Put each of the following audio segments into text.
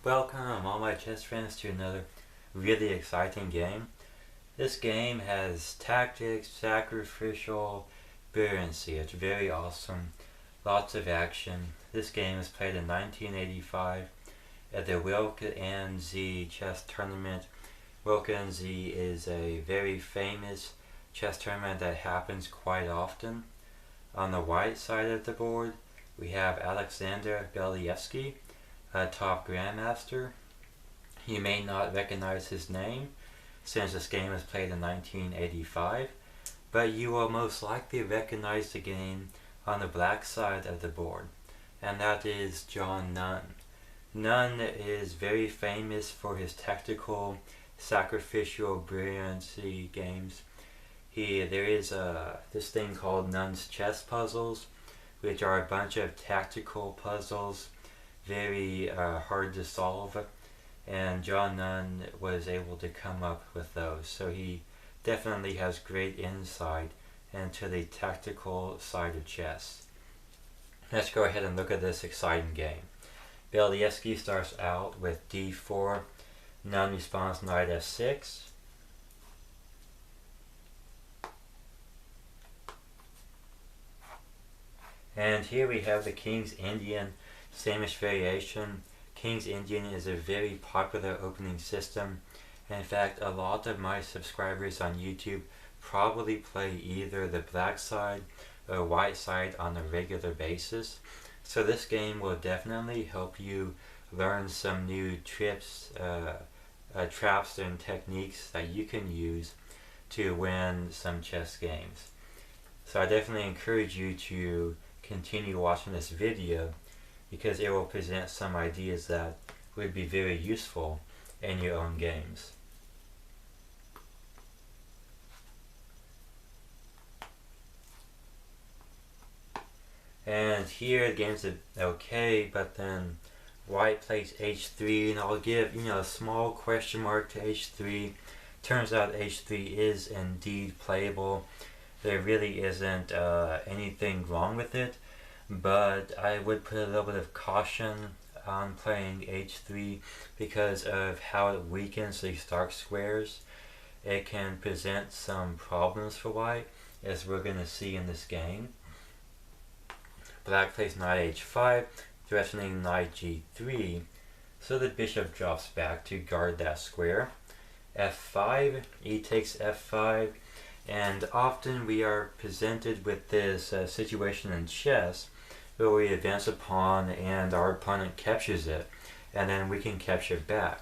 Welcome all my chess friends to another really exciting game. This game has tactics, sacrificial, brilliancy. It's very awesome. Lots of action. This game was played in 1985 at the Wilk&Z chess tournament. Wilk&Z is a very famous chess tournament that happens quite often. On the white side of the board, we have Alexander Beliavsky, a top Grandmaster. You may not recognize his name since this game was played in 1985, but you will most likely recognize the game on the black side of the board, and that is John Nunn. Nunn is very famous for his tactical, sacrificial brilliancy games. There is this thing called Nunn's chess puzzles, which are a bunch of tactical puzzles, very hard to solve, and John Nunn was able to come up with those. So he definitely has great insight into the tactical side of chess. Let's go ahead and look at this exciting game. Beliavsky starts out with d4, Nunn responds knight f6. And here we have the King's Indian, samish variation. King's Indian is a very popular opening system. In fact, a lot of my subscribers on YouTube probably play either the black side or white side on a regular basis. So this game will definitely help you learn some new traps and techniques that you can use to win some chess games. So I definitely encourage you to continue watching this video because it will present some ideas that would be very useful in your own games. And here the game's okay, but then white plays h3, and I'll give a small question mark to h3. Turns out h3 is indeed playable. There really isn't anything wrong with it, but I would put a little bit of caution on playing h3 because of how it weakens the Stark squares. It can present some problems for white, as we're going to see in this game. Black plays knight h5, threatening knight g3, so the bishop drops back to guard that square. f5, e takes f5, and often we are presented with this situation in chess where we advance a pawn and our opponent captures it, and then we can capture back.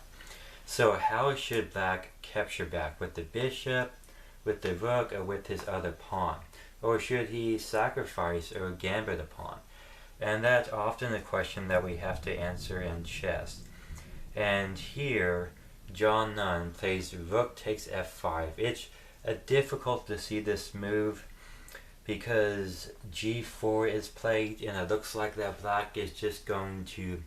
So how should black capture back? With the bishop, with the rook, or with his other pawn? Or should he sacrifice or gambit a pawn? And that's often a question that we have to answer in chess. And here, John Nunn plays rook takes f5. It's difficult to see this move because g4 is played, and it looks like that black is just going to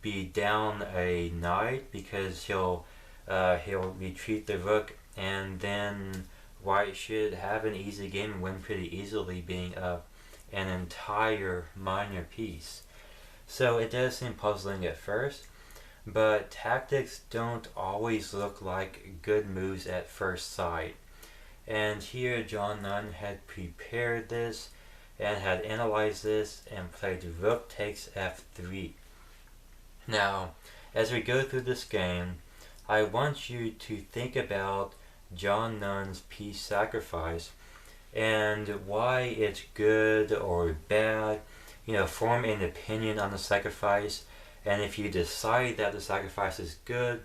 be down a knight because he'll retreat the rook, and then white should have an easy game and win pretty easily, being up an entire minor piece. So it does seem puzzling at first, but tactics don't always look like good moves at first sight. And here John Nunn had prepared this and had analyzed this and played rook takes f3. Now, as we go through this game, I want you to think about John Nunn's piece sacrifice and why it's good or bad. Form an opinion on the sacrifice, and if you decide that the sacrifice is good,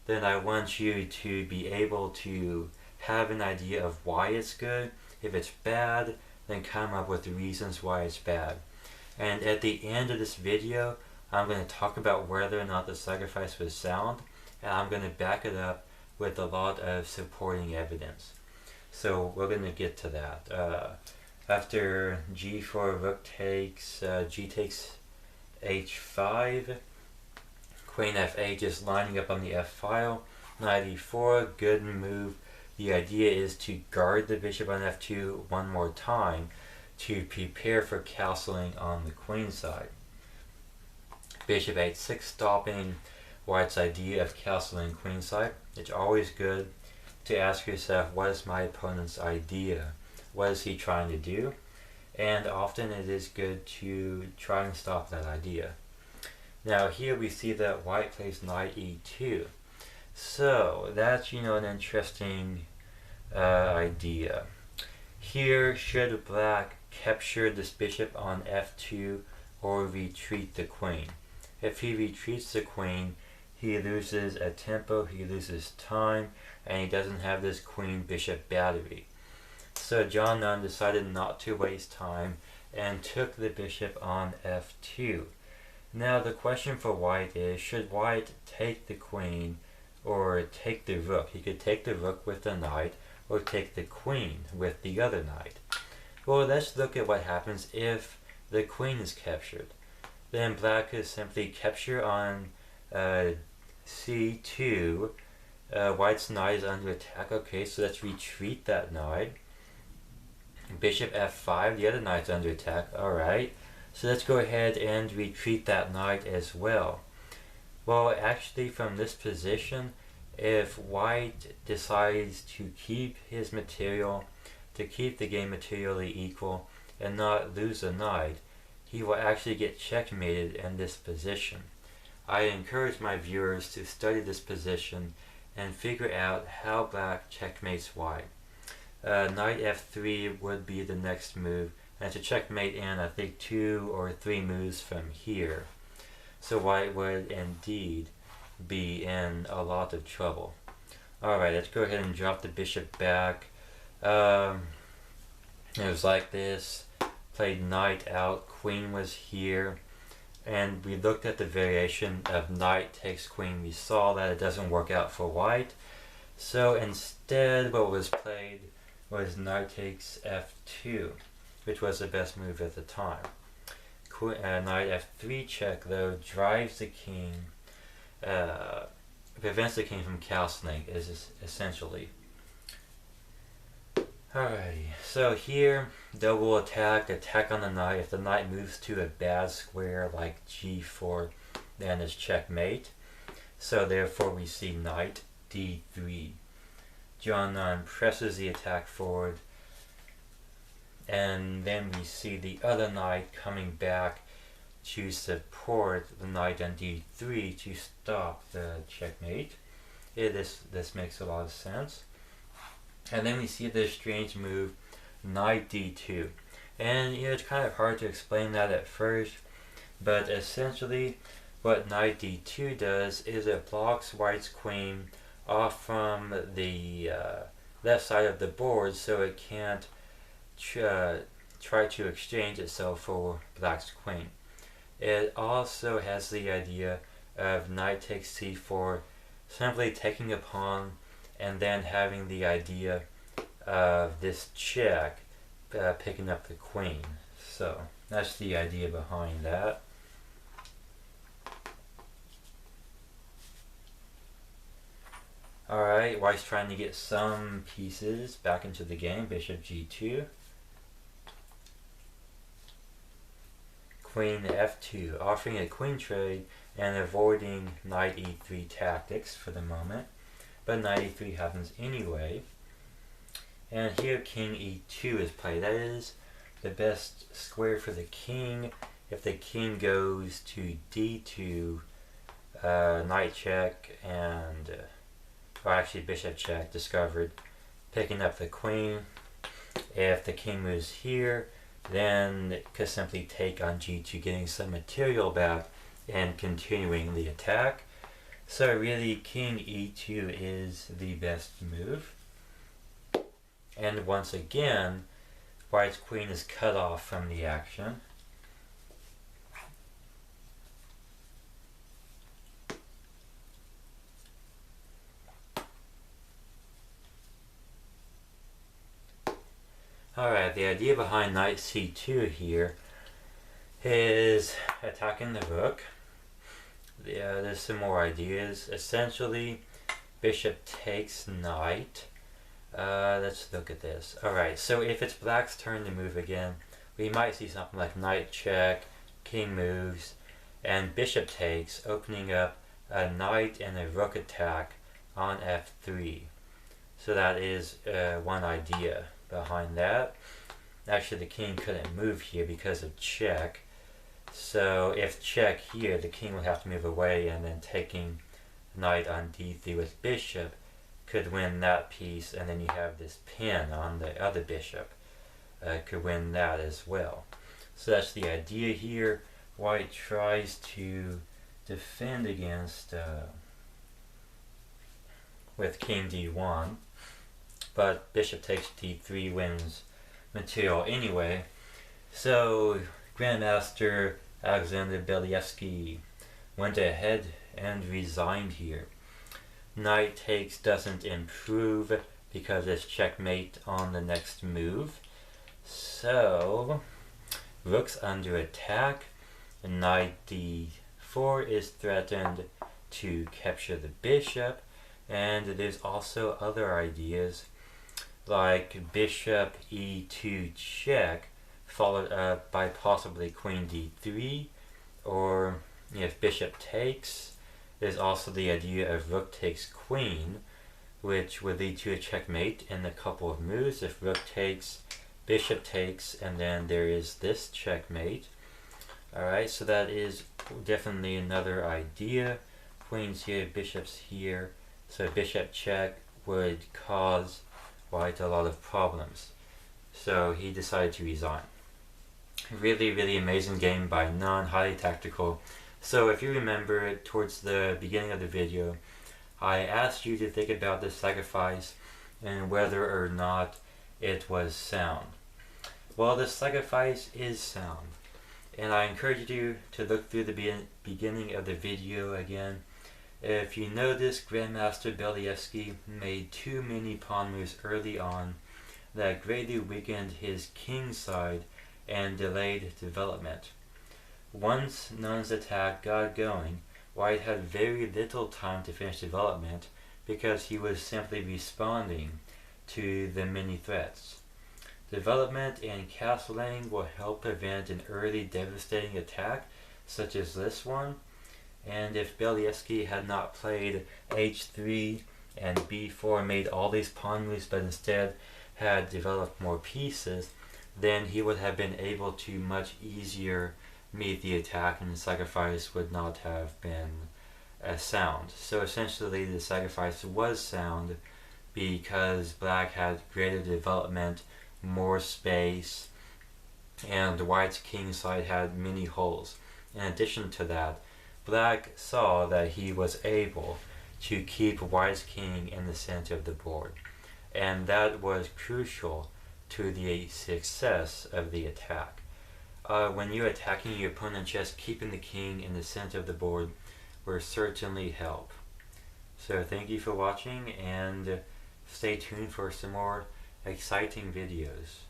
then I want you to be able to have an idea of why it's good. If it's bad, then come up with the reasons why it's bad. And at the end of this video, I'm going to talk about whether or not the sacrifice was sound, and I'm going to back it up with a lot of supporting evidence. So we're going to get to that. After g4, rook takes, g takes h5, queen f8 is lining up on the f file, knight e4, good move. The idea is to guard the bishop on f2 one more time to prepare for castling on the queen side. Bishop h6 stopping, white's idea of castling queenside. It's always good to ask yourself, what is my opponent's idea? What is he trying to do? And often it is good to try and stop that idea. Now here we see that white plays knight e2. So that's, an interesting idea. Here, should black capture this bishop on f2 or retreat the queen? If he retreats the queen, he loses a tempo, he loses time, and he doesn't have this queen bishop battery. So John Nunn decided not to waste time and took the bishop on f2. Now the question for white is, should white take the queen or take the rook? He could take the rook with the knight or take the queen with the other knight. Well, let's look at what happens if the queen is captured. Then black could simply capture on c2. White's knight is under attack. Okay, so let's retreat that knight. Bishop f5, the other knight's under attack. Alright, so let's go ahead and retreat that knight as well. Well, actually from this position, if white decides to keep his material, to keep the game materially equal and not lose a knight, he will actually get checkmated in this position. I encourage my viewers to study this position and figure out how black checkmates white. Knight f3 would be the next move, and to checkmate in, I think, 2 or 3 moves from here. So white would indeed be in a lot of trouble. Alright, let's go ahead and drop the bishop back. It was like this. Played knight out, queen was here, and we looked at the variation of knight takes queen. We saw that it doesn't work out for white. So instead what was played was knight takes f2, which was the best move at the time. Knight f3 check, though, drives the king, prevents the king from castling, essentially. Alrighty, so here, double attack on the knight. If the knight moves to a bad square like g4, then it's checkmate. So therefore we see knight d3. John Nunn presses the attack forward, and then we see the other knight coming back to support the knight on d3 to stop the checkmate. This makes a lot of sense. And then we see this strange move, knight d2. And it's kind of hard to explain that at first, but essentially what knight d2 does is it blocks white's queen off from the left side of the board, so it can't try to exchange itself for black's queen. It also has the idea of knight takes c4, simply taking a pawn and then having the idea of this check picking up the queen. So that's the idea behind that. Alright, white's trying to get some pieces back into the game. Bishop g2. Queen f2, offering a queen trade and avoiding knight e3 tactics for the moment. But knight e3 happens anyway. And here king e2 is played. That is the best square for the king. If the king goes to d2, knight check, and or actually bishop check, discovered, picking up the queen. If the king moves here, then it could simply take on g2, getting some material back and continuing the attack. So really king e2 is the best move. And once again, white's queen is cut off from the action. Alright, the idea behind knight c2 here is attacking the rook. There's some more ideas. Essentially, bishop takes knight. Let's look at this. Alright, so if it's black's turn to move again, we might see something like knight check, king moves, and bishop takes, opening up a knight and a rook attack on f3. So that is one idea behind that. Actually, the king couldn't move here because of check. So if check here, the king would have to move away, and then taking knight on d3 with bishop could win that piece, and then you have this pin on the other bishop. Could win that as well. So that's the idea here. White tries to defend against with king d1, but bishop takes d3 wins material anyway. So Grandmaster Alexander Beliavsky went ahead and resigned here. Knight takes doesn't improve because it's checkmate on the next move. So rook's under attack. Knight d4 is threatened to capture the bishop, and there's also other ideas like bishop e2 check, followed up by possibly queen d3, or if bishop takes, there's also the idea of rook takes queen, which would lead to a checkmate in a couple of moves. If rook takes, bishop takes, and then there is this checkmate. Alright, so that is definitely another idea. Queen's here, bishop's here, so bishop check would cause White a lot of problems. So he decided to resign. Really, really amazing game by Nunn, highly tactical. So if you remember, towards the beginning of the video, I asked you to think about this sacrifice and whether or not it was sound. Well, the sacrifice is sound, and I encourage you to look through the beginning of the video again. If you notice, Grandmaster Beliavsky made too many pawn moves early on that greatly weakened his king side and delayed development. Once Nunn's attack got going, White had very little time to finish development because he was simply responding to the many threats. Development and castling will help prevent an early devastating attack such as this one, and if Beliavsky had not played h3 and b4, made all these pawn moves, but instead had developed more pieces, then he would have been able to much easier meet the attack, and the sacrifice would not have been as sound. So essentially the sacrifice was sound because Black had greater development, more space, and White's king side had many holes. In addition to that, Black saw that he was able to keep White's king in the center of the board, and that was crucial to the success of the attack. When you're attacking your opponent, just keeping the king in the center of the board will certainly help. So thank you for watching, and stay tuned for some more exciting videos.